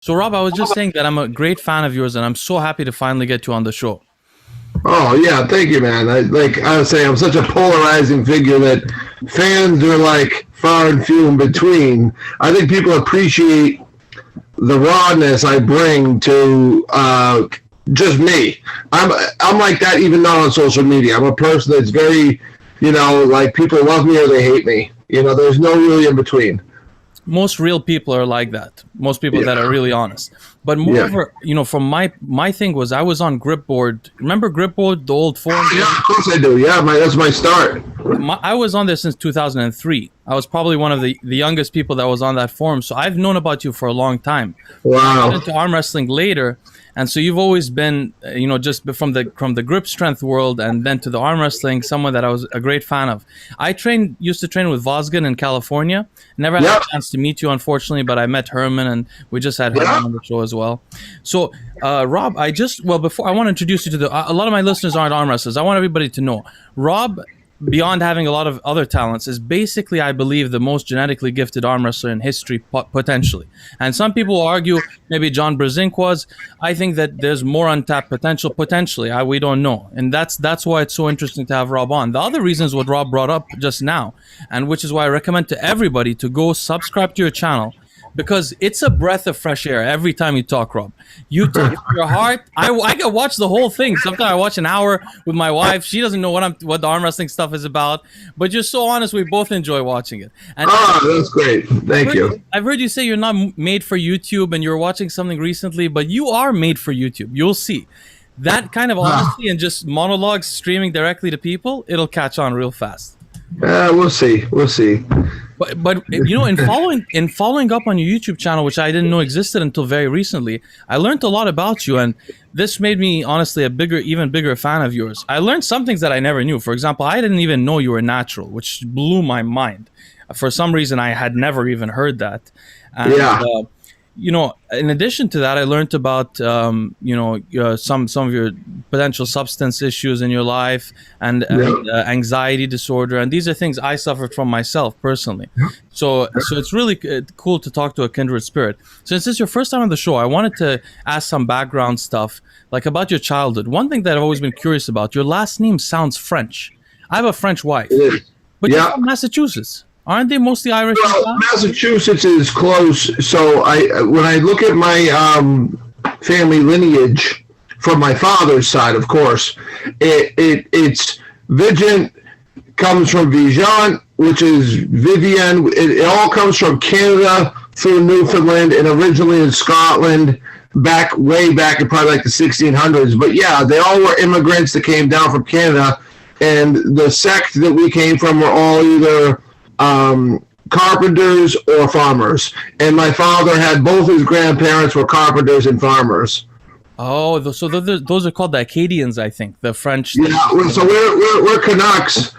So, Rob, I was just saying that I'm a great fan of yours, and I'm so happy to finally get you on the show. Oh yeah, thank you, man. Like I was saying, I'm such a polarizing figure that fans are like far and few in between. I think people appreciate the rawness I bring to just me. I'm like that even not on social media. I'm a person that's very, like people love me or they hate me. There's no really in between. Most real people are like that. Most people that are really honest. But moreover, from my thing was I was on Gripboard. Remember Gripboard, the old forum? Yeah, of course I do. Yeah, that's my start. I was on there since 2003. I was probably one of the youngest people that was on that forum. So I've known about you for a long time. Wow. I got into arm wrestling later. And so you've always been, just from the grip strength world and then to the arm wrestling, someone that I was a great fan of. I used to train with Vosgen in California. Never had a chance to meet you, unfortunately, but I met Herman and we just had Herman on the show as well. So, Rob, before I want to introduce you to a lot of my listeners aren't arm wrestlers. I want everybody to know, Rob, beyond having a lot of other talents, is basically, I believe, the most genetically gifted arm wrestler in history, potentially. And some people will argue maybe John Brzezinski was. I think that there's more untapped potential, potentially. We don't know. And that's why it's so interesting to have Rob on. The other reason is what Rob brought up just now, and which is why I recommend to everybody to go subscribe to your channel, because it's a breath of fresh air every time you talk, Rob. You talk your heart. I can watch the whole thing. Sometimes I watch an hour with my wife. She doesn't know what the arm wrestling stuff is about, but you're so honest. We both enjoy watching it. And that's great. Thank you. I've heard you say you're not made for YouTube, and you're watching something recently, but you are made for YouTube. You'll see. That kind of honesty and just monologues streaming directly to people, it'll catch on real fast. We'll see. We'll see. But in following up on your YouTube channel, which I didn't know existed until very recently, I learned a lot about you, and this made me honestly even bigger fan of yours. I learned some things that I never knew. For example, I didn't even know you were natural, which blew my mind. For some reason, I had never even heard that. And, in addition to that, I learned about some of your potential substance issues in your life and anxiety disorder, and these are things I suffered from myself personally. So it's really cool to talk to a kindred spirit. Since this is your first time on the show, I wanted to ask some background stuff, like about your childhood. One thing that I've always been curious about: your last name sounds French. I have a French wife, but you're from Massachusetts. Aren't they mostly Irish? Well, Massachusetts is close. So when I look at my family lineage from my father's side, of course, it's Vigeant comes from Vigeant, which is Vivian. It all comes from Canada through Newfoundland and originally in Scotland way back in probably like the 1600s. But yeah, they all were immigrants that came down from Canada, and the sect that we came from were all either carpenters or farmers, and my father had both his grandparents were carpenters and farmers. Oh, so those are called the Acadians, I think, the French. Yeah, so we're Canucks,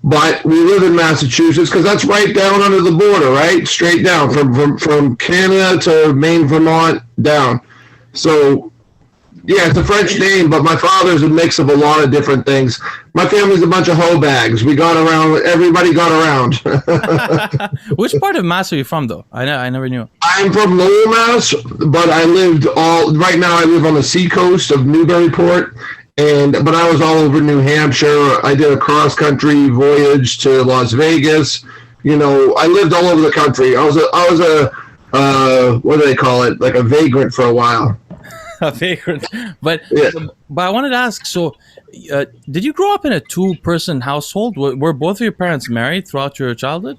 but we live in Massachusetts because that's right down under the border, right, straight down from Canada to Maine, Vermont, down. So yeah, it's a French name, but my father's a mix of a lot of different things. My family's a bunch of hoe bags. We got around. Everybody got around. Which part of Mass are you from, though? I never knew. I'm from Lowell, Mass, but right now I live on the seacoast of Newburyport, but I was all over New Hampshire. I did a cross-country voyage to Las Vegas. I lived all over the country. I was a what do they call it? Like a vagrant for a while. A vagrant. But I wanted to ask, so did you grow up in a two-person household? Were both of your parents married throughout your childhood?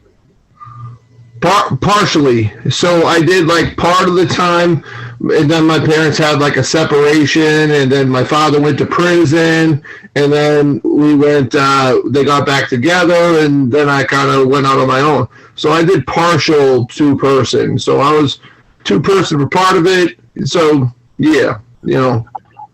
Partially. So I did like part of the time, and then my parents had like a separation, and then my father went to prison, and then we went, they got back together, and then I kind of went out on my own. So I did partial two-person. So I was two-person for part of it. So yeah,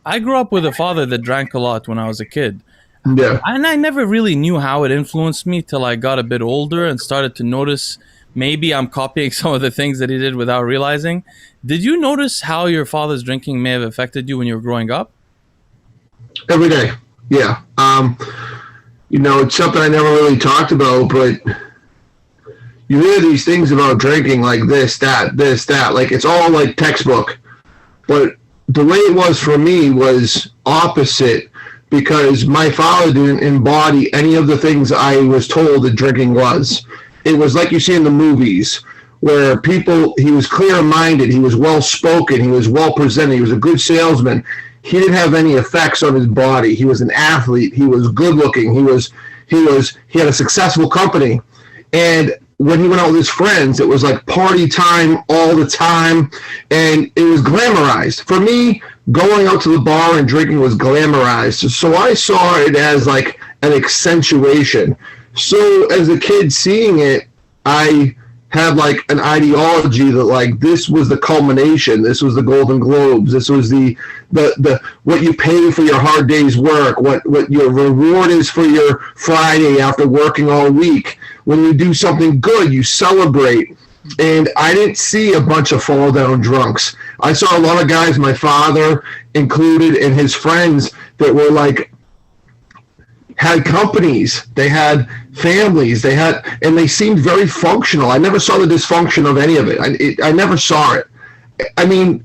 I grew up with a father that drank a lot when I was a kid. Yeah. And I never really knew how it influenced me till I got a bit older and started to notice maybe I'm copying some of the things that he did without realizing. Did you notice how your father's drinking may have affected you when you were growing up? Every day. Yeah. It's something I never really talked about, but you hear these things about drinking, like this, that, like it's all like textbook. But the way it was for me was opposite, because my father didn't embody any of the things I was told that drinking was. It was like you see in the movies, where he was clear-minded, he was well-spoken, he was well-presented, he was a good salesman. He didn't have any effects on his body. He was an athlete. He was good-looking. He had a successful company. And when he went out with his friends, it was like party time all the time, and it was glamorized. For me, going out to the bar and drinking was glamorized. So I saw it as like an accentuation. So as a kid seeing it, I had like an ideology that like this was the culmination. This was the Golden Globes. This was the what you pay for your hard day's work, what your reward is for your Friday after working all week. When you do something good, you celebrate. And I didn't see a bunch of fall down drunks. I saw a lot of guys, my father included, and his friends that were like, had companies, they had families, and they seemed very functional. I never saw the dysfunction of any of it. I never saw it. I mean,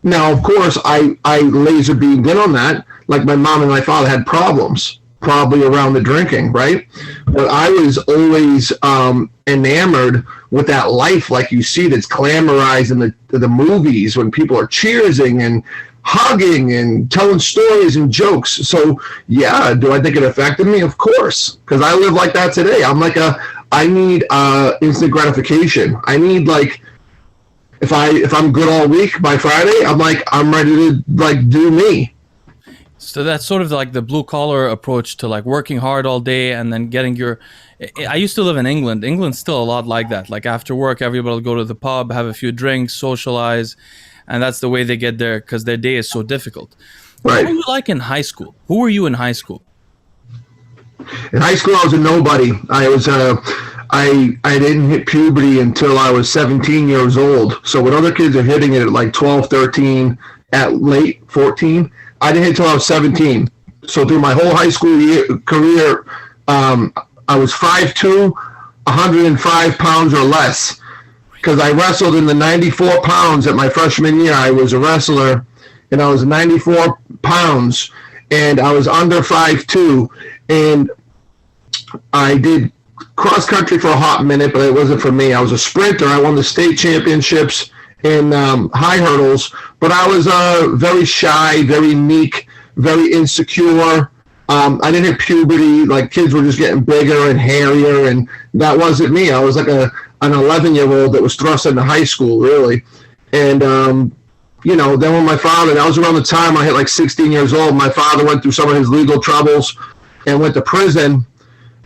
now, of course, I laser beamed in on that. Like my mom and my father had problems, probably around the drinking, right? But I was always enamored with that life, like you see, that's glamorized in the movies when people are cheersing and hugging and telling stories and jokes. So yeah, do I think it affected me? Of course, because I live like that today. I need instant gratification. I need, like, if I'm good all week, by Friday I'm ready to like do me. So that's sort of like the blue collar approach to like working hard all day and then getting your. I used to live in England. England's still a lot like that. Like after work, everybody will go to the pub, have a few drinks, socialize. And that's the way they get there because their day is so difficult. Right. What were you like in high school? Who were you in high school? In high school, I was a nobody. I didn't hit puberty until I was 17 years old. So when other kids are hitting it at like 12, 13, at late 14, I didn't hit until I was 17. So through my whole high school career, I was 5'2", 105 pounds or less. Because I wrestled in the 94 pounds at my freshman year. I was a wrestler, and I was 94 pounds, and I was under 5'2", and I did cross country for a hot minute, but it wasn't for me. I was a sprinter. I won the state championships in high hurdles, but I was very shy, very meek, very insecure. I didn't hit puberty. Like, kids were just getting bigger and hairier, and that wasn't me. I was like an 11-year-old that was thrust into high school, really. And, then when my father, that was around the time I hit like 16 years old, my father went through some of his legal troubles and went to prison,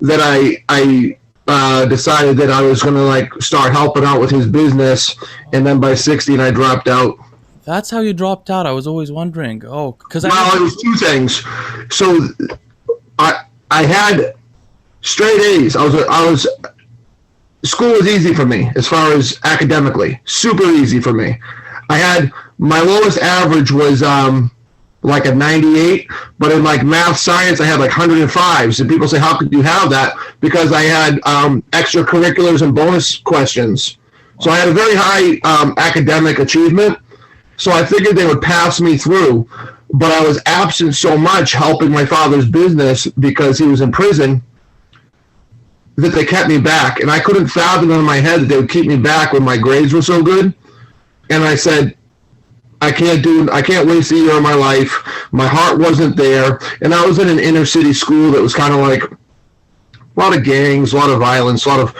that I decided that I was going to like start helping out with his business. And then by 16, I dropped out. That's how you dropped out. I was always wondering. Oh, because it was two things. So I had straight A's. School was easy for me as far as academically, super easy for me. I had, my lowest average was like a 98, but in like math, science, I had like 105s. And people say, how could you have that? Because I had extracurriculars and bonus questions. So I had a very high academic achievement. So I figured they would pass me through, but I was absent so much helping my father's business because he was in prison that they kept me back. And I couldn't fathom in my head that they would keep me back when my grades were so good. And I said, I can't waste a year of my life. My heart wasn't there. And I was in an inner city school that was kind of like a lot of gangs, a lot of violence, a lot of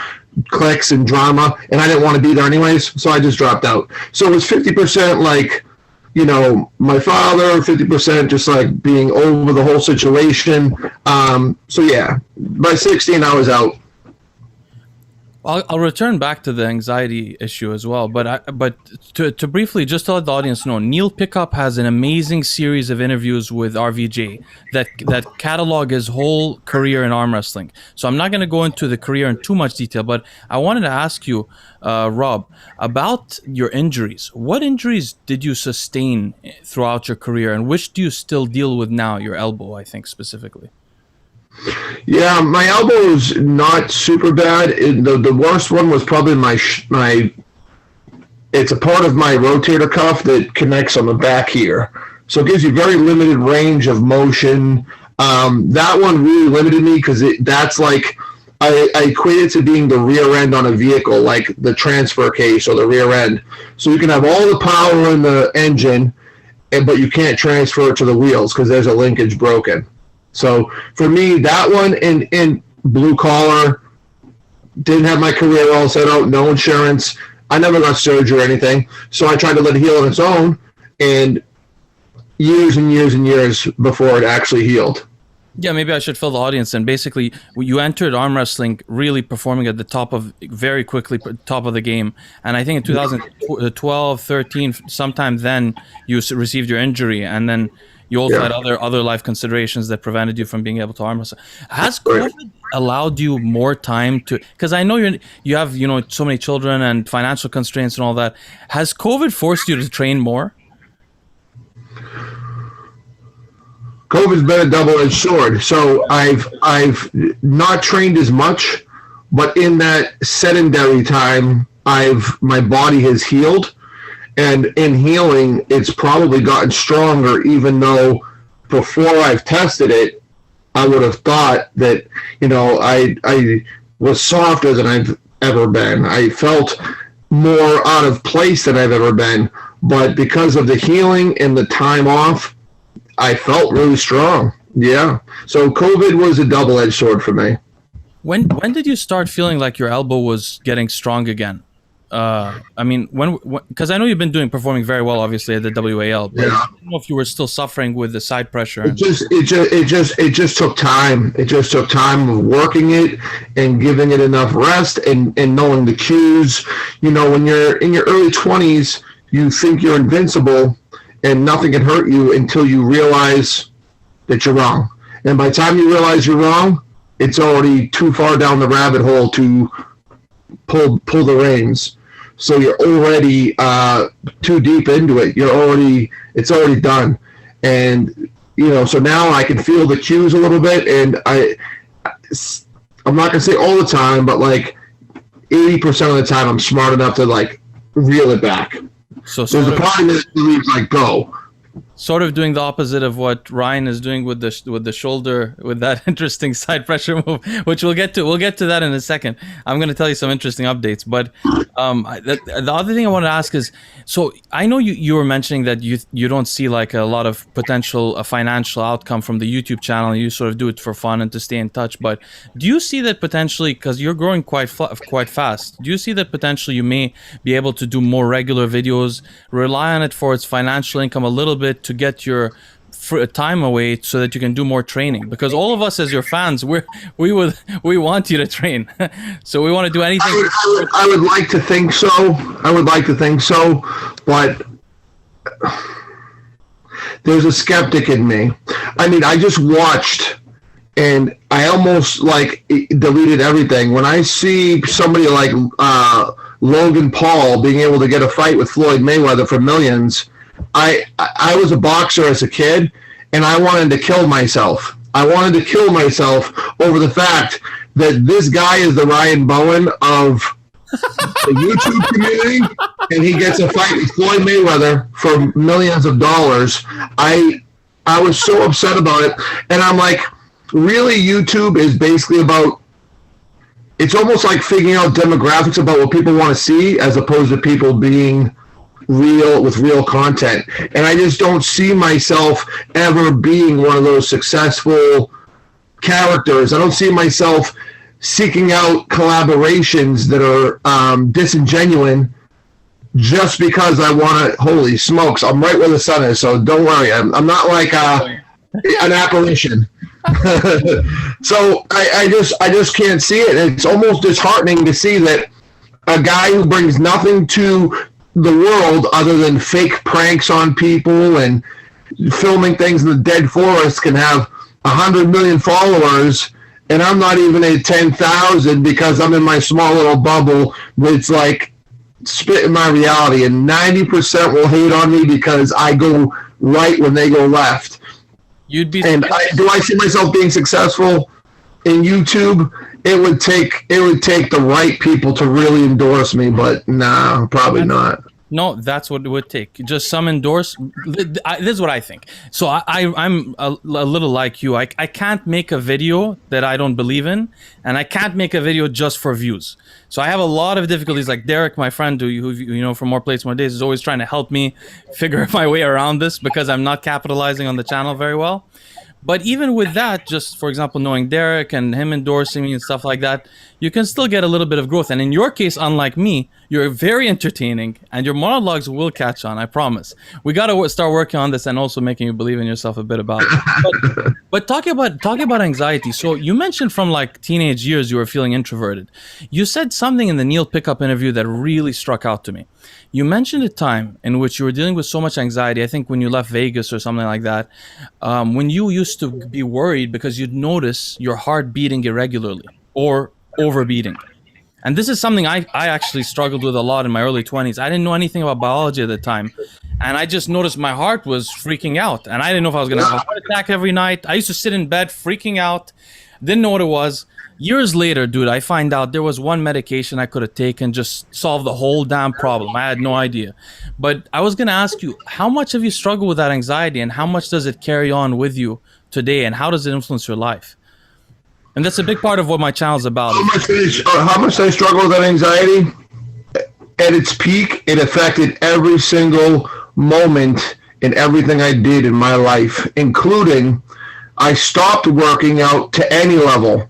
cliques and drama, and I didn't want to be there anyways, so I just dropped out. So it was 50% like, my father, 50% just like being over the whole situation. So yeah, by 16 I was out. I'll return back to the anxiety issue as well, but to briefly just to let the audience know, Neil Pickup has an amazing series of interviews with RVJ that catalog his whole career in arm wrestling. So I'm not going to go into the career in too much detail, but I wanted to ask you, Rob, about your injuries. What injuries did you sustain throughout your career, and which do you still deal with now? Your elbow, I think, specifically. Yeah, my elbow's not super bad. The worst one was probably my. It's a part of my rotator cuff that connects on the back here, so it gives you very limited range of motion. That one really limited me because that's like I equate it to being the rear end on a vehicle, like the transfer case or the rear end. So you can have all the power in the engine, but you can't transfer it to the wheels because there's a linkage broken. So for me, that one in blue collar, didn't have my career all set out, no insurance. I never got surgery or anything. So I tried to let it heal on its own, and years and years and years before it actually healed. Yeah, maybe I should fill the audience in. Basically, you entered arm wrestling really performing at the top of, very quickly, top of the game. And I think in 2012, 13, sometime then, you received your injury. And then you also had other life considerations that prevented you from being able to arm wrestle. Has COVID allowed you more time to, because I know you have, so many children and financial constraints and all that. Has COVID forced you to train more? COVID's been a double-edged sword. So I've not trained as much, but in that sedentary time, my body has healed, and in healing, it's probably gotten stronger. Even though before I've tested it, I would have thought that I was softer than I've ever been. I felt more out of place than I've ever been, but because of the healing and the time off, I felt really strong. Yeah. So COVID was a double-edged sword for me. When did you start feeling like your elbow was getting strong again? I mean, because I know you've been performing very well, obviously, at the WAL. But I don't know if you were still suffering with the side pressure. It just took time. It just took time of working it and giving it enough rest and knowing the cues. When you're in your early 20s, you think you're invincible and nothing can hurt you until you realize that you're wrong. And by the time you realize you're wrong, it's already too far down the rabbit hole to pull the reins. So you're already too deep into it. It's already done. And so now I can feel the cues a little bit, and I'm not gonna say all the time, but like 80% of the time I'm smart enough to like reel it back. So there's a part of it that believes like go. Sort of doing the opposite of what Ryan is doing with the shoulder, with that interesting side pressure move, which we'll get to. We'll get to that in a second. I'm going to tell you some interesting updates. But the other thing I want to ask is, so I know you were mentioning that you don't see like a lot of potential financial outcome from the YouTube channel. You sort of do it for fun and to stay in touch. But do you see that potentially, because you're growing quite fast, do you see that potentially you may be able to do more regular videos, rely on it for its financial income a little bit, to get your time away so that you can do more training? Because all of us as your fans, we want you to train. So we want to do anything. I would like to think so. But there's a skeptic in me. I mean, I just watched and I almost like deleted everything. When I see somebody like Logan Paul being able to get a fight with Floyd Mayweather for millions, I was a boxer as a kid, and I wanted to kill myself. I wanted to kill myself over the fact that this guy is the Ryan Bowen of the YouTube community, and he gets a fight with Floyd Mayweather for millions of dollars. I was so upset about it, and I'm like, really, YouTube is basically about, it's almost like figuring out demographics about what people want to see as opposed to people being real with real content. And I just don't see myself ever being one of those successful characters. I don't see myself seeking out collaborations that are disingenuous just because I want to. Holy smokes, I'm right where the sun is, so don't worry. I'm not like an apparition. So I just can't see it. It's almost disheartening to see that a guy who brings nothing to the world other than fake pranks on people and filming things in the dead forest can have 100 million followers, and I'm not even at 10,000 because I'm in my small little bubble that's like spitting my reality, and 90% will hate on me because I go right when they go left. You'd be. And do I see myself being successful? in YouTube, it would take the right people to really endorse me, but nah, probably not. No, that's what it would take. Just some endorse. This is what I think. So I'm a little like you. I can't make a video that I don't believe in, and I can't make a video just for views. So I have a lot of difficulties. Like Derek, my friend, who you know from More Plates, More Days, is always trying to help me figure my way around this because I'm not capitalizing on the channel very well. But even with that, just for example, knowing Derek and him endorsing me and stuff like that, you can still get a little bit of growth. And in your case, unlike me, you're very entertaining and your monologues will catch on, I promise. We got to start working on this and also making you believe in yourself a bit about it. But talking about anxiety. So you mentioned from like teenage years you were feeling introverted. You said something in the Neil Pickup interview that really struck out to me. You mentioned a time in which you were dealing with so much anxiety, I think when you left Vegas or something like that, when you used to be worried because you'd notice your heart beating irregularly or overbeating. And this is something I actually struggled with a lot in my early 20s. I didn't know anything about biology at the time. And I just noticed my heart was freaking out. And I didn't know if I was going to have a heart attack every night. I used to sit in bed freaking out. Didn't know what it was. Years later, dude, I find out there was one medication I could have taken, just solve the whole damn problem. I had no idea. But I was going to ask you, how much have you struggled with that anxiety and how much does it carry on with you today and how does it influence your life? And that's a big part of what my channel is about. How much I struggle with that anxiety? At its peak, it affected every single moment in everything I did in my life, including I stopped working out to any level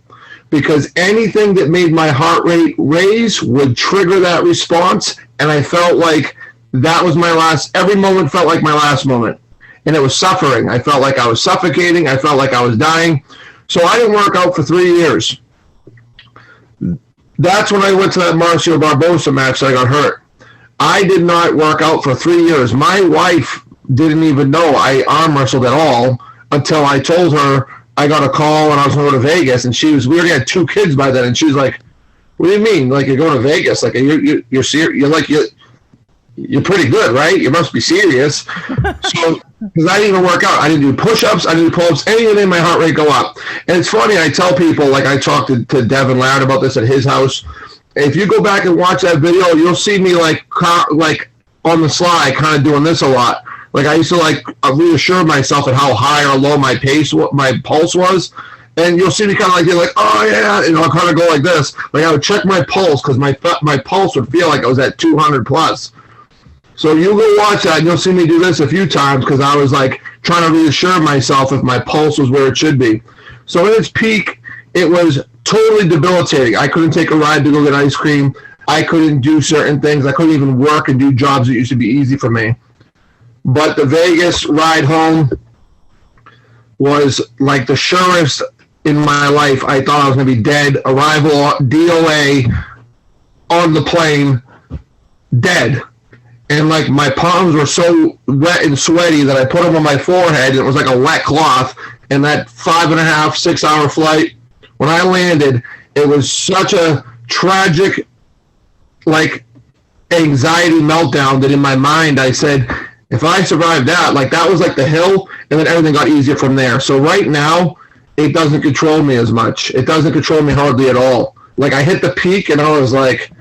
because anything that made my heart rate raise would trigger that response. And I felt like that was every moment felt like my last moment. And it was suffering. I felt like I was suffocating. I felt like I was dying. So I didn't work out for 3 years. That's when I went to that Marcio Barbosa match that I got hurt. I did not work out for 3 years. My wife didn't even know I arm wrestled at all until I told her I got a call and I was going to go to Vegas. And we already had 2 kids by then. And she was like, what do you mean? Like, you're going to Vegas? Like, you're serious? You're pretty good, right? You must be serious. So, because I didn't even work out. I didn't do push-ups. I didn't do pull-ups. Anything made my heart rate go up. And it's funny, I tell people, like I talked to Devin Laird about this at his house. If you go back and watch that video, you'll see me like on the slide kind of doing this a lot. Like I used to reassure myself at how high or low my pulse was. And you'll see me kind of like, oh yeah, and I'll kind of go like this. Like I would check my pulse because my pulse would feel like I was at 200 plus. So you go watch that and you'll see me do this a few times because I was like trying to reassure myself if my pulse was where it should be. So at its peak, it was totally debilitating. I couldn't take a ride to go get ice cream. I couldn't do certain things. I couldn't even work and do jobs that used to be easy for me. But the Vegas ride home was like the surest in my life. I thought I was going to be dead. Arrival, DOA, on the plane, dead. And like my palms were so wet and sweaty that I put them on my forehead and it was like a wet cloth. And that 5.5, 6 hour flight, when I landed, it was such a tragic, like, anxiety meltdown that in my mind I said, if I survived that, like that was like the hill, and then everything got easier from there. So right now, it doesn't control me as much. It doesn't control me hardly at all. Like I hit the peak and I was like,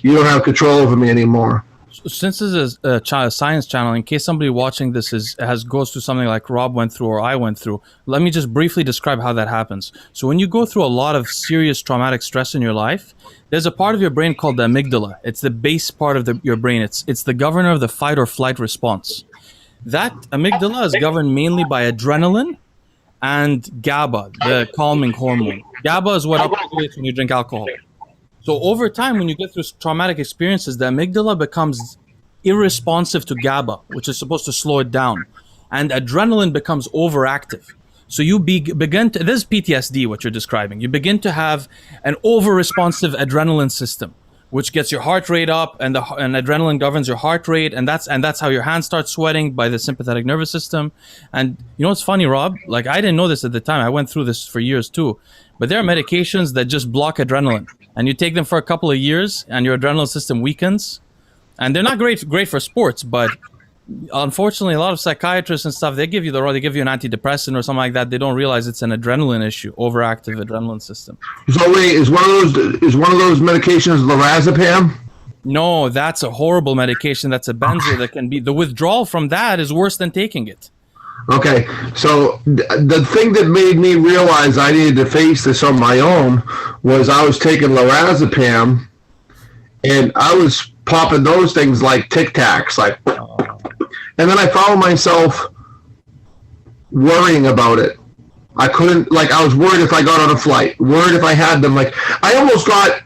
you don't have control over me anymore. Since this is a science channel, in case somebody watching this goes through something like Rob went through or I went through, let me just briefly describe how that happens. So when you go through a lot of serious traumatic stress in your life, there's a part of your brain called the amygdala. It's the base part of your brain. It's the governor of the fight or flight response. That amygdala is governed mainly by adrenaline and GABA, the calming hormone. GABA is what upregulates when you drink alcohol. So over time, when you get through traumatic experiences, the amygdala becomes irresponsive to GABA, which is supposed to slow it down. And adrenaline becomes overactive. So you begin to, this is PTSD, what you're describing. You begin to have an over-responsive adrenaline system, which gets your heart rate up, and adrenaline governs your heart rate, and that's how your hands start sweating by the sympathetic nervous system. And you know what's funny, Rob? Like I didn't know this at the time. I went through this for years too. But there are medications that just block adrenaline. And you take them for a couple of years and your adrenaline system weakens. And they're not great for sports, but Unfortunately, a lot of psychiatrists and stuff, they give you an antidepressant or something like that. They don't realize it's an adrenaline issue, overactive adrenaline system. So wait, is one of those medications Lorazepam? No, that's a horrible medication. That's a benzo that can be, the withdrawal from that is worse than taking it. Okay, so the thing that made me realize I needed to face this on my own was I was taking Lorazepam, and I was popping those things like Tic Tacs, like, and then I found myself worrying about it. I couldn't, like, I was worried if I got on a flight, worried if I had them. Like, I almost got,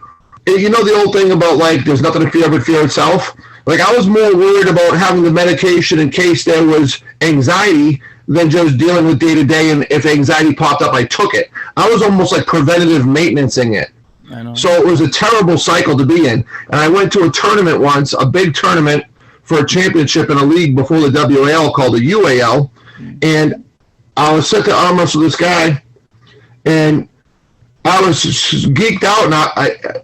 you know, the old thing about, like, there's nothing to fear but fear itself. Like, I was more worried about having the medication in case there was anxiety than just dealing with day to day. And if anxiety popped up, I took it. I was almost like preventative maintenancing it. I know. So it was a terrible cycle to be in. And I went to a tournament once, a big tournament for a championship in a league before the WAL called the UAL. And I was set to arm wrestle this guy, and I was geeked out, and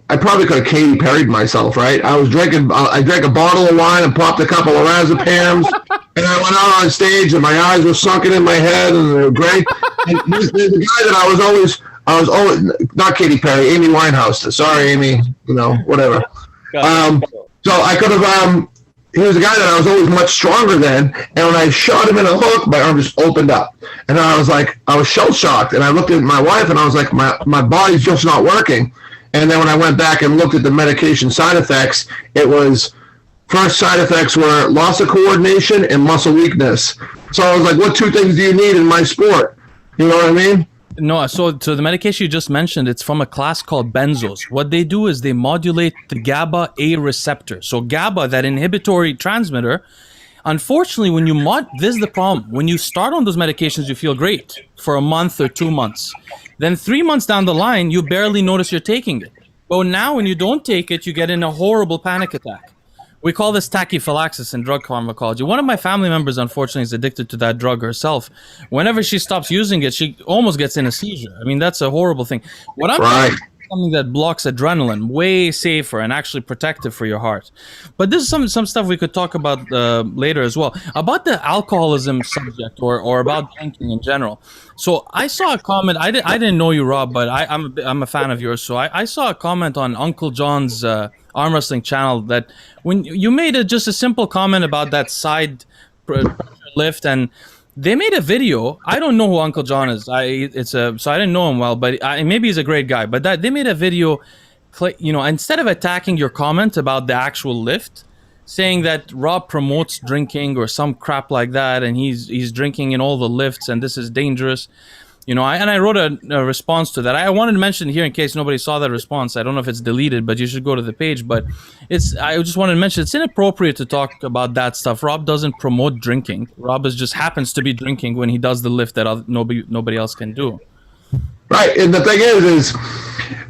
I probably could have Katy Perry'd myself, right? I drank a bottle of wine and popped a couple of Lorazepams, and I went out on stage, and my eyes were sunken in my head, and they were great. And there's a guy that I was always not Katy Perry, Amy Winehouse. Sorry, Amy, you know, whatever. So I could have. He was a guy that I was always much stronger than, and when I shot him in a hook, my arm just opened up. And I was shell-shocked, and I looked at my wife, and I was like, my body's just not working. And then when I went back and looked at the medication side effects, first side effects were loss of coordination and muscle weakness. So I was like, what two things do you need in my sport? You know what I mean? No, so the medication you just mentioned, it's from a class called Benzos. What they do is they modulate the GABA A receptor. So GABA, that inhibitory transmitter, unfortunately, this is the problem. When you start on those medications, you feel great for a month or 2 months. Then 3 months down the line, you barely notice you're taking it. But now when you don't take it, you get in a horrible panic attack. We call this tachyphylaxis in drug pharmacology. One of my family members, unfortunately, is addicted to that drug herself. Whenever she stops using it, she almost gets in a seizure. I mean, that's a horrible thing. What I'm Right. talking about is something that blocks adrenaline, way safer and actually protective for your heart. But this is some stuff we could talk about later as well. About the alcoholism subject or about drinking in general. So I saw a comment. I didn't know you, Rob, but I'm a fan of yours. So I saw a comment on Uncle John's arm wrestling channel that when you made just a simple comment about that side pressure lift, and they made a video. I don't know who Uncle John is. So I didn't know him well, but maybe he's a great guy. But they made a video, instead of attacking your comment about the actual lift, saying that Rob promotes drinking or some crap like that, and he's drinking in all the lifts, and this is dangerous. I wrote a response to that. I wanted to mention here in case nobody saw that response. I don't know if it's deleted, but you should go to the page. But I just wanted to mention it's inappropriate to talk about that stuff. Rob doesn't promote drinking. Rob just happens to be drinking when he does the lift that nobody else can do. Right, and the thing is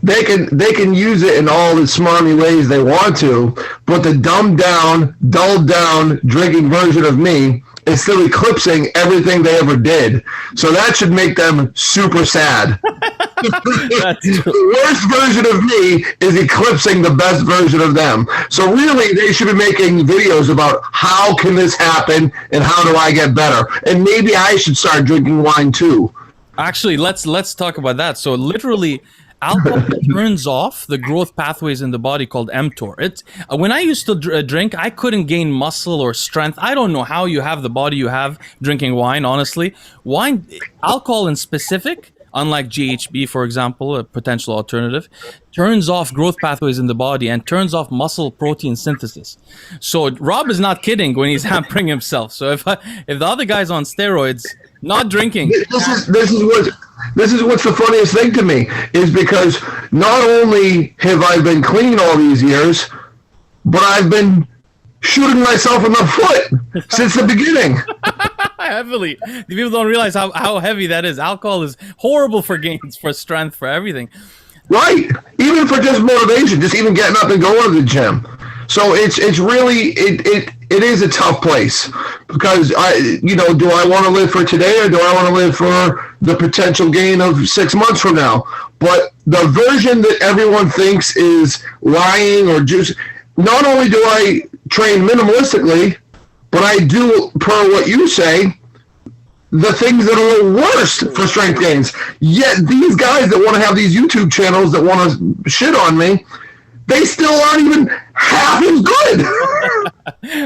they can use it in all the smarmy ways they want to, but the dumbed down drinking version of me is still eclipsing everything they ever did. So that should make them super sad. The worst version of me is eclipsing the best version of them. So really, they should be making videos about how can this happen and how do I get better. And maybe I should start drinking wine too. Actually, let's talk about that. So literally, alcohol turns off the growth pathways in the body called mTOR. When I used to drink, I couldn't gain muscle or strength. I don't know how you have the body you have drinking wine, honestly. Alcohol in specific, unlike GHB, for example, a potential alternative, turns off growth pathways in the body and turns off muscle protein synthesis. So Rob is not kidding when he's hampering himself. So if the other guy's on steroids, not drinking. This is what's the funniest thing to me is because not only have I been clean all these years, but I've been shooting myself in the foot since the beginning. Heavily. People don't realize how heavy that is. Alcohol is horrible for gains, for strength, for everything. Right. Even for just motivation, just even getting up and going to the gym. So it's really it is a tough place because do I want to live for today or do I want to live for the potential gain of 6 months from now? But the version that everyone thinks is lying or just, not only do I train minimalistically, but I do, per what you say, the things that are the worst for strength gains. Yet these guys that want to have these YouTube channels that want to shit on me, they still aren't even half as good.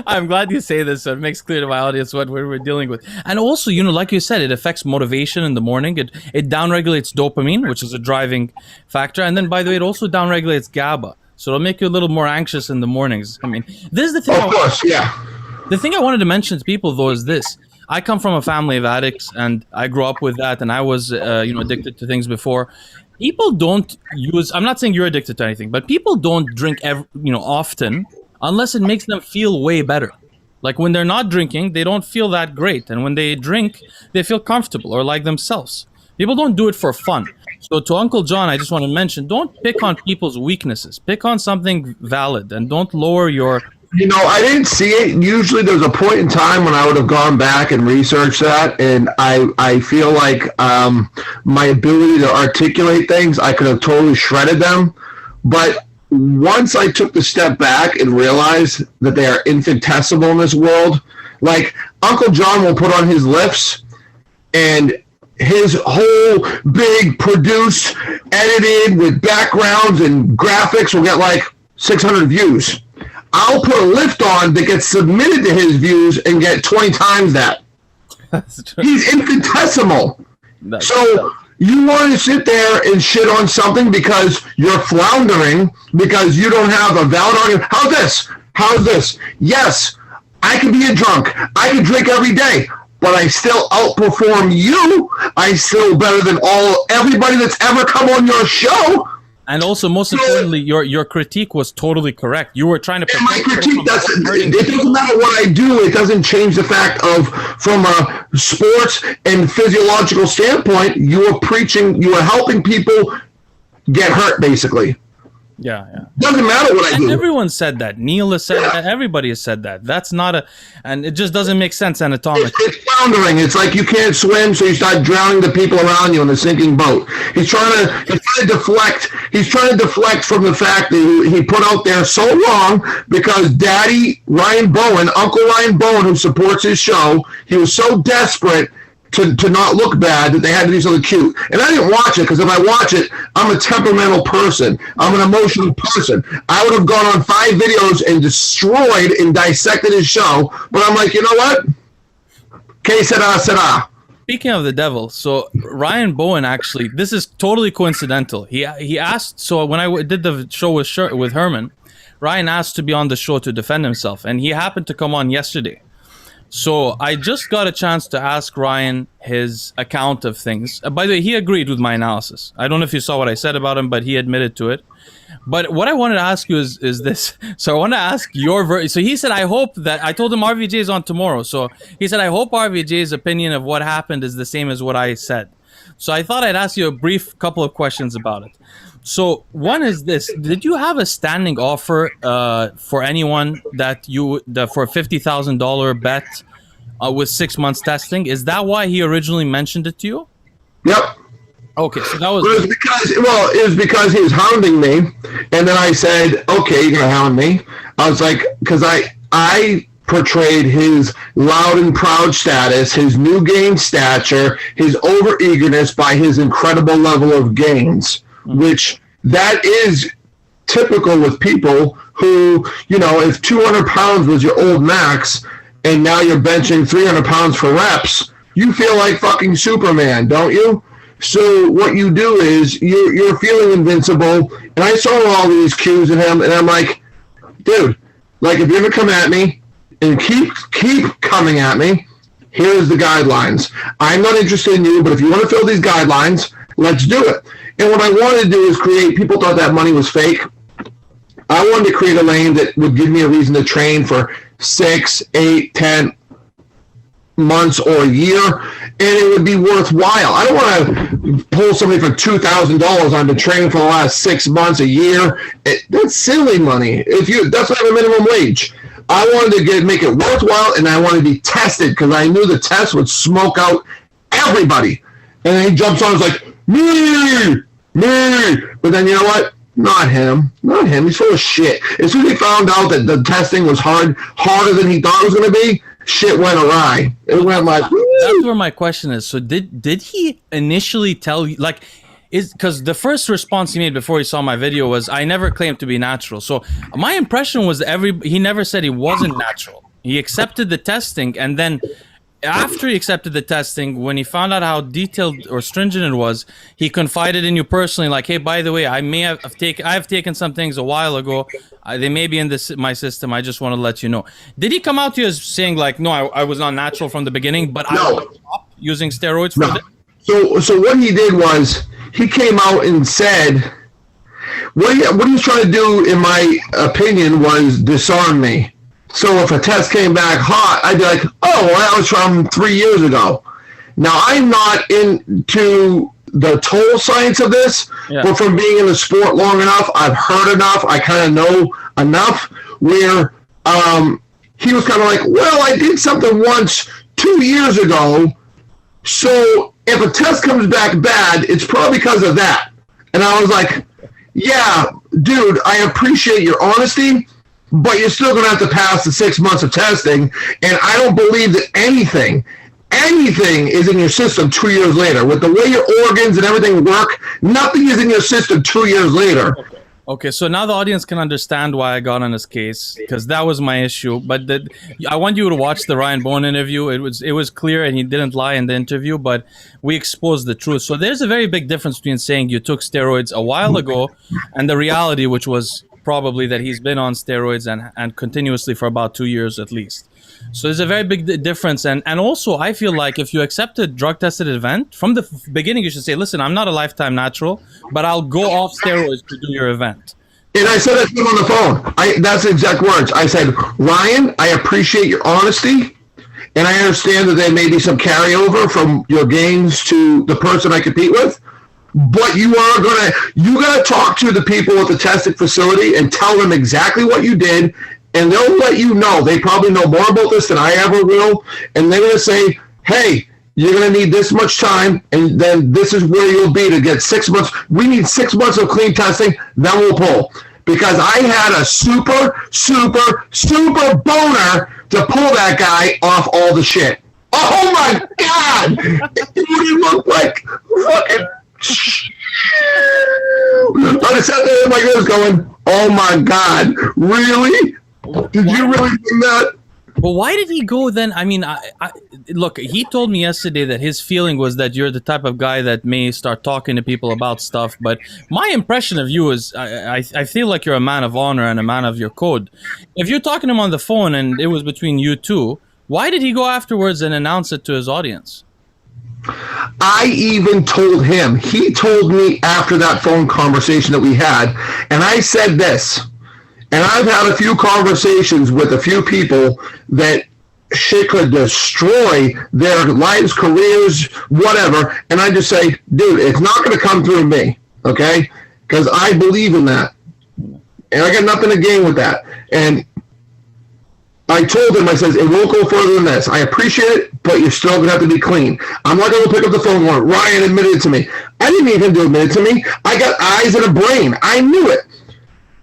I'm glad you say this, so it makes clear to my audience what we're dealing with. And also, you know, like you said, it affects motivation in the morning. It downregulates dopamine, which is a driving factor. And then, by the way, it also downregulates GABA. So it'll make you a little more anxious in the mornings. I mean, this is the thing. Of course, yeah. The thing I wanted to mention to people, though, is this. I come from a family of addicts, and I grew up with that, and I was, addicted to things before. People don't use. I'm not saying you're addicted to anything, but people don't drink, often, unless it makes them feel way better. Like when they're not drinking, they don't feel that great, and when they drink, they feel comfortable or like themselves. People don't do it for fun. So to Uncle John, I just want to mention: don't pick on people's weaknesses. Pick on something valid, and don't lower your. I didn't see it. Usually there's a point in time when I would have gone back and researched that, and I feel like my ability to articulate things, I could have totally shredded them. But once I took the step back and realized that they are infinitesimal in this world, like Uncle John will put on his lifts, and his whole big produced, edited with backgrounds and graphics will get like 600 views. I'll put a lift on that gets submitted to his views and get 20 times that. That's true. He's infinitesimal. So you want to sit there and shit on something because you're floundering, because you don't have a valid argument. How's this? How's this? Yes, I could be a drunk. I could drink every day, but I still outperform you. I'm still better than everybody that's ever come on your show. And also, most importantly, your critique was totally correct. You were trying to. My critique it doesn't matter what I do. It doesn't change the fact of, from a sports and physiological standpoint, you are helping people get hurt, basically. Yeah. Doesn't matter what I do. Everyone said that. Neil has said that. Everybody has said that. That's not and it just doesn't make sense anatomically. It's floundering. It's like you can't swim, so you start drowning the people around you in the sinking boat. He's trying to deflect. He's trying to deflect from the fact that he put out there so long because Daddy Ryan Bowen, Uncle Ryan Bowen, who supports his show, he was so desperate to not look bad that they had to do something cute. And I didn't watch it because if I watch it, I'm a temperamental person. I'm an emotional person. I would have gone on 5 videos and destroyed and dissected his show. But I'm like, you know what? Que sera. Speaking of the devil, so Ryan Bowen actually, this is totally coincidental. He asked, so when I did the show with Herman, Ryan asked to be on the show to defend himself, and he happened to come on yesterday. So I just got a chance to ask Ryan his account of things. By the way, he agreed with my analysis. I don't know if you saw what I said about him, but he admitted to it. But what I wanted to ask you is this. So I want to ask your version. So he said, I told him RVJ is on tomorrow. So he said, I hope RVJ's opinion of what happened is the same as what I said. So I thought I'd ask you a brief couple of questions about it. So one is this: did you have a standing offer for anyone for a $50,000 bet with 6 months testing? Is that why he originally mentioned it to you? Yep. Okay, so that was. It was because he was hounding me, and then I said, "Okay, you're gonna hound me." I was like, because I portrayed his loud and proud status, his new game stature, his over-eagerness by his incredible level of gains, which that is typical with people who, if 200 pounds was your old max and now you're benching 300 pounds for reps, you feel like fucking Superman, don't you? So what you do is you're feeling invincible, and I saw all these cues in him, and I'm like, dude, like if you're going to come at me, and keep coming at me, here's the guidelines. I'm not interested in you, but if you want to fill these guidelines, let's do it. And what I wanted to do is people thought that money was fake. I wanted to create a lane that would give me a reason to train for 6, 8, 10 months or a year, and it would be worthwhile. I don't want to pull somebody for $2,000 on to train for the last 6 months, a year. That's silly money. That's not a minimum wage. I wanted to make it worthwhile, and I wanted to be tested because I knew the test would smoke out everybody. And then he jumps on and is like, me. But then you know what? Not him. He's full of shit. As soon as he found out that the testing was harder than he thought it was going to be, shit went awry. It went like, woo! That's where my question is. So did he initially tell you, like, is because the first response he made before he saw my video was, I never claimed to be natural. So my impression was he never said he wasn't natural. He accepted the testing, and then after he accepted the testing, when he found out how detailed or stringent it was, he confided in you personally, like, hey, by the way, I have taken some things a while ago. They may be in my system. I just want to let you know. Did he come out to you as saying, like, no, I was not natural from the beginning, but I will stop using steroids for this? So what he did was he came out and said, what he was trying to do, in my opinion, was disarm me. So if a test came back hot, I'd be like, oh, well, that was from 3 years ago. Now, I'm not into the total science of this, but from being in the sport long enough, I've heard enough, I kind of know enough where he was kind of like, well, I did something once 2 years ago, so if a test comes back bad, it's probably because of that. And I was like, yeah, dude, I appreciate your honesty, but you're still going to have to pass the 6 months of testing, and I don't believe that anything is in your system 2 years later. With the way your organs and everything work, nothing is in your system 2 years later. Okay, so now the audience can understand why I got on this case, because that was my issue. But I want you to watch the Ryan Bowen interview. It was clear, and he didn't lie in the interview, but we exposed the truth. So there's a very big difference between saying you took steroids a while ago and the reality, which was probably that he's been on steroids and continuously for about 2 years at least. So there's a very big difference. And also, I feel like if you accept a drug-tested event, from the beginning you should say, listen, I'm not a lifetime natural, but I'll go off steroids to do your event. And I said that to him on the phone. That's the exact words. I said, Ryan, I appreciate your honesty, and I understand that there may be some carryover from your gains to the person I compete with, but you gotta talk to the people at the testing facility and tell them exactly what you did, and they'll let you know. They probably know more about this than I ever will, and they're gonna say, hey, you're going to need this much time, and then this is where you'll be to get 6 months. We need 6 months of clean testing, then we'll pull. Because I had a super, super, super boner to pull that guy off all the shit. Oh my God! It looked like fucking. I sat there, my girl's going, oh my God, really? Did you really do that? But why did he go then? I mean, look, he told me yesterday that his feeling was that you're the type of guy that may start talking to people about stuff. But my impression of you is I feel like you're a man of honor and a man of your code. If you're talking to him on the phone and it was between you two, why did he go afterwards and announce it to his audience? I even told him. He told me after that phone conversation that we had, and I said this. And I've had a few conversations with a few people that shit could destroy their lives, careers, whatever. And I just say, dude, it's not going to come through me, okay? Because I believe in that. And I got nothing to gain with that. And I told him, I says, it won't go further than this. I appreciate it, but you're still going to have to be clean. I'm not going to pick up the phone going, Ryan admitted it to me. I didn't need him to admit it to me. I got eyes and a brain. I knew it.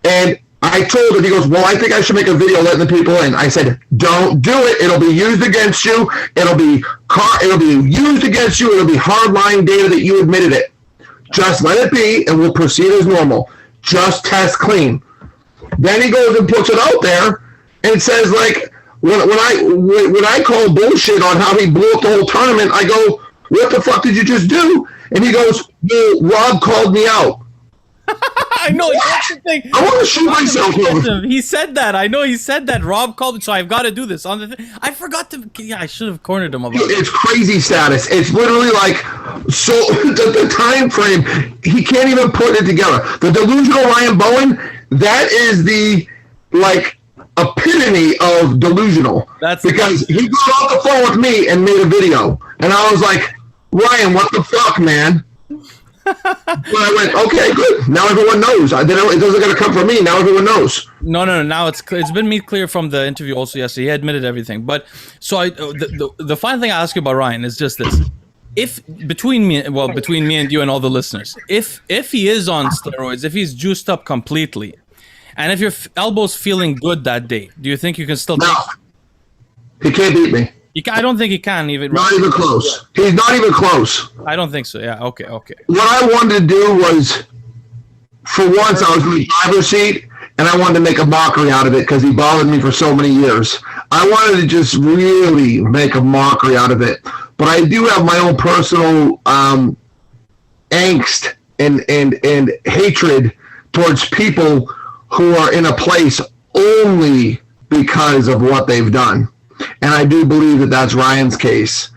And I told him, he goes, well, I think I should make a video letting the people in. I said, don't do it. It'll be used against you. It'll be used against you. It'll be hardline data that you admitted it. Just let it be, and we'll proceed as normal. Just test clean. Then he goes and puts it out there and says, like, when I call bullshit on how he blew up the whole tournament, I go, what the fuck did you just do? And he goes, well, Rob called me out. I know. That's the thing. I want to shoot myself. He said that. I know he said that. Rob called me, so I've got to do this. I forgot to. Yeah, I should have cornered him about it. It's crazy status. It's literally like, so the time frame, he can't even put it together. The delusional Ryan Bowen, that is the, like, epitome of delusional. Because he got off the phone with me and made a video. And I was like, Ryan, what the fuck, man? But I went, okay, good. Now everyone knows. It doesn't going to come from me. Now everyone knows. No. Now it's been made clear from the interview also yesterday. He admitted everything. But so the final thing I ask you about Ryan is just this: if between me and you and all the listeners, if he is on steroids, if he's juiced up completely, and if your elbow's feeling good that day, do you think you can still? No. He can't beat me. I don't think he can even. Not even close. He's not even close. I don't think so. Yeah. Okay. What I wanted to do was, for once, I was in the driver's seat, and I wanted to make a mockery out of it because he bothered me for so many years. I wanted to just really make a mockery out of it. But I do have my own personal angst and hatred towards people who are in a place only because of what they've done. And I do believe that that's Ryan's case.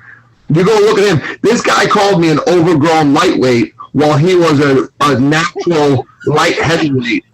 You go look at him. This guy called me an overgrown lightweight while he was a natural light heavyweight.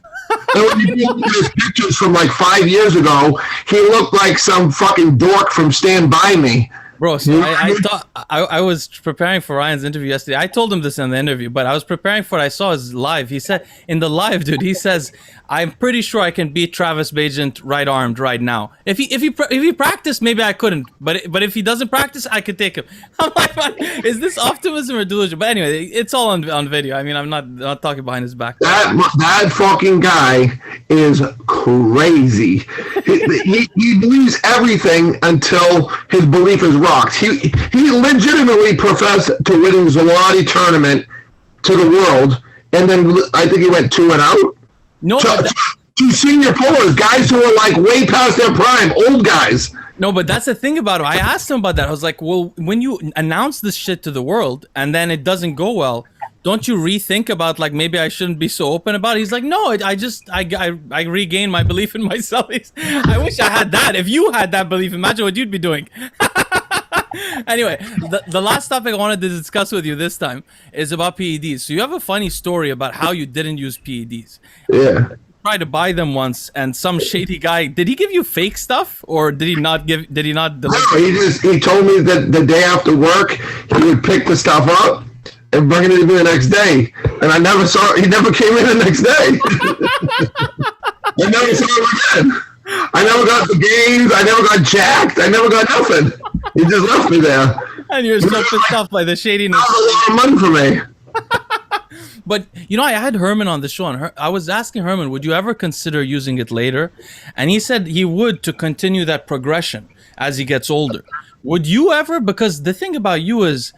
And when you look at his pictures from like 5 years ago, he looked like some fucking dork from Stand By Me. Bro, so I thought I was preparing for Ryan's interview yesterday. I told him this in the interview, but I was preparing for it. I saw his live. He said in the live, dude, he says, "I'm pretty sure I can beat Travis Vigeant right armed right now. If he practiced, maybe I couldn't. But if he doesn't practice, I could take him." I'm like, is this optimism or delusion? But anyway, it's all on video. I mean, I'm not talking behind his back. That fucking guy is crazy. He believes everything until his belief is rocked. He legitimately professed to winning Zalati tournament to the world, and then I think he went 2-0. No, to senior pros, guys who are like way past their prime, old guys. No, but that's the thing about him. I asked him about that. I was like, well, when you announce this shit to the world and then it doesn't go well, don't you rethink about like maybe I shouldn't be so open about it? He's like, no, I regained my belief in myself. I wish I had that. If you had that belief, imagine what you'd be doing. Anyway, the last topic I wanted to discuss with you this time is about PEDs. So you have a funny story about how you didn't use PEDs. Yeah. Tried to buy them once, and some shady guy, did he give you fake stuff, or did he not deliver? No, he told me that the day after work he would pick the stuff up and bring it to me the next day, and he never came in the next day. I never saw him again. I never got the games. I never got jacked. I never got nothing. He just left me there. And you're so pissed off by the shadiness. That was a lot of money for me. But, you know, I had Herman on the show, and I was asking Herman, would you ever consider using it later? And he said he would, to continue that progression as he gets older. Would you ever? Because the thing about you is,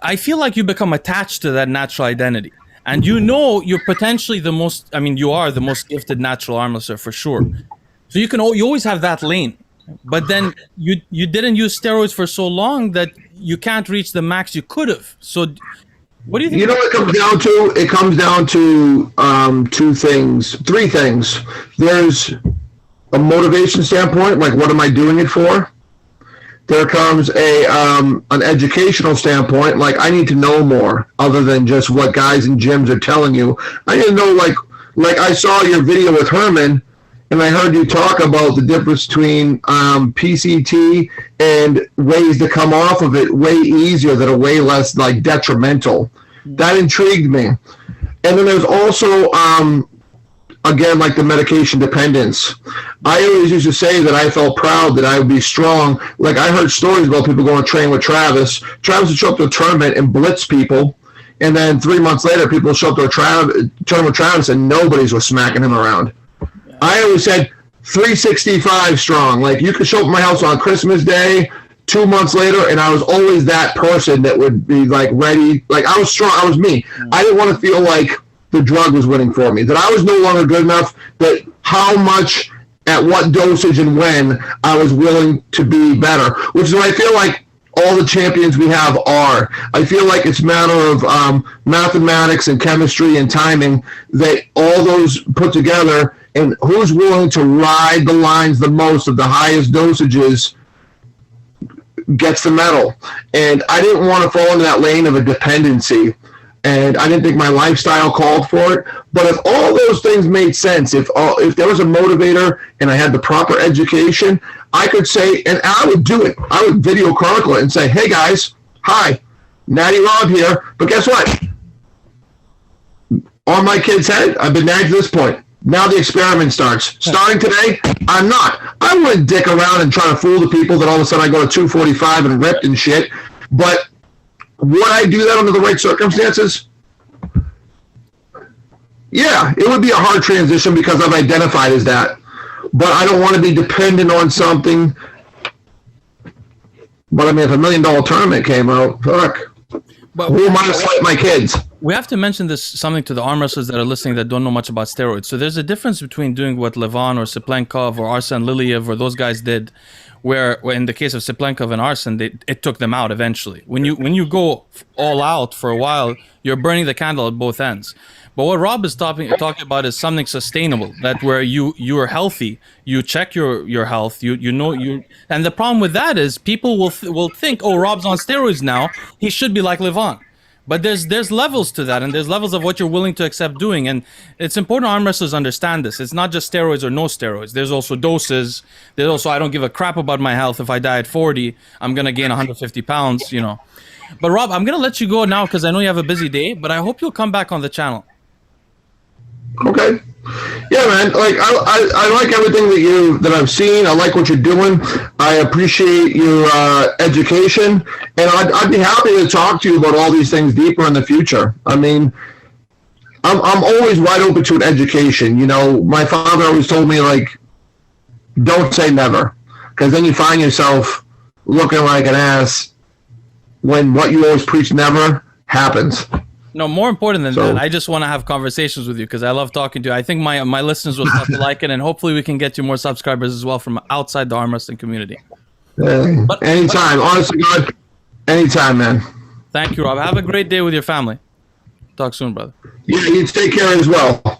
I feel like you become attached to that natural identity. And you know you're potentially you are the most gifted natural arm wrestler for sure. So you always have that lane. But then you didn't use steroids for so long that you can't reach the max you could have. So what do you think? You know what it comes down to? It comes down to three things. There's a motivation standpoint, like what am I doing it for? There comes an educational standpoint, like I need to know more other than just what guys in gyms are telling you. I need to know, like I saw your video with Herman, and I heard you talk about the difference between PCT and ways to come off of it way easier that are way less like detrimental. That intrigued me. And then there's also, again, like the medication dependence. I always used to say that I felt proud that I would be strong. Like I heard stories about people going to train with Travis. Travis would show up to a tournament and blitz people. And then 3 months later, people show up to a tournament with Travis and nobody's was smacking him around. I always said 365 strong. Like you could show up at my house on Christmas Day, 2 months later, and I was always that person that would be like ready. Like I was strong. I was me. I didn't want to feel like the drug was winning for me. That I was no longer good enough. That how much, at what dosage, and when I was willing to be better. Which is what I feel like all the champions we have are. I feel like it's a matter of mathematics and chemistry and timing that all those put together. And who's willing to ride the lines the most of the highest dosages gets the medal. And I didn't want to fall into that lane of a dependency. And I didn't think my lifestyle called for it. But if all those things made sense, if there was a motivator and I had the proper education, I could say, and I would do it. I would video chronicle it and say, hey guys, hi, Natty Rob here. But guess what? On my kid's head, I've been nagged to this point. Now the experiment starts. Starting today, I'm not. I wouldn't dick around and try to fool the people that all of a sudden I go to 245 and ripped and shit. But would I do that under the right circumstances? Yeah, it would be a hard transition because I've identified as that. But I don't want to be dependent on something But I mean, if $1 million tournament came out, fuck. But who am I to slight my kids? We have to mention this something to the arm wrestlers that are listening that don't know much about steroids. So there's a difference between doing what Levon or Siplenkov or Arsen Liliev or those guys did, where in the case of Siplenkov and Arsen, it took them out eventually. When you go all out for a while, you're burning the candle at both ends. But what Rob is talking about is something sustainable, that where you are healthy, you check your health, you know you. And the problem with that is people will think, oh, Rob's on steroids now, he should be like Levon. But there's levels to that, and there's levels of what you're willing to accept doing, and it's important arm wrestlers understand this. It's not just steroids or no steroids. There's also doses. There's also, I don't give a crap about my health. If I die at 40, I'm gonna gain 150 pounds, you know. But Rob, I'm gonna let you go now because I know you have a busy day. But I hope you'll come back on the channel. Okay. Yeah, man. Like I like everything that I've seen. I like what you're doing. I appreciate your education, and I'd be happy to talk to you about all these things deeper in the future. I mean, I'm always wide open to an education. You know, my father always told me, like, don't say never, because then you find yourself looking like an ass when what you always preach never happens. No, more important than that, I just want to have conversations with you because I love talking to you. I think my listeners will start to like it, and hopefully we can get you more subscribers as well from outside the arm wrestling community. Anytime. Honestly, God, anytime, man. Thank you, Rob. Have a great day with your family. Talk soon, brother. Yeah, you take care as well.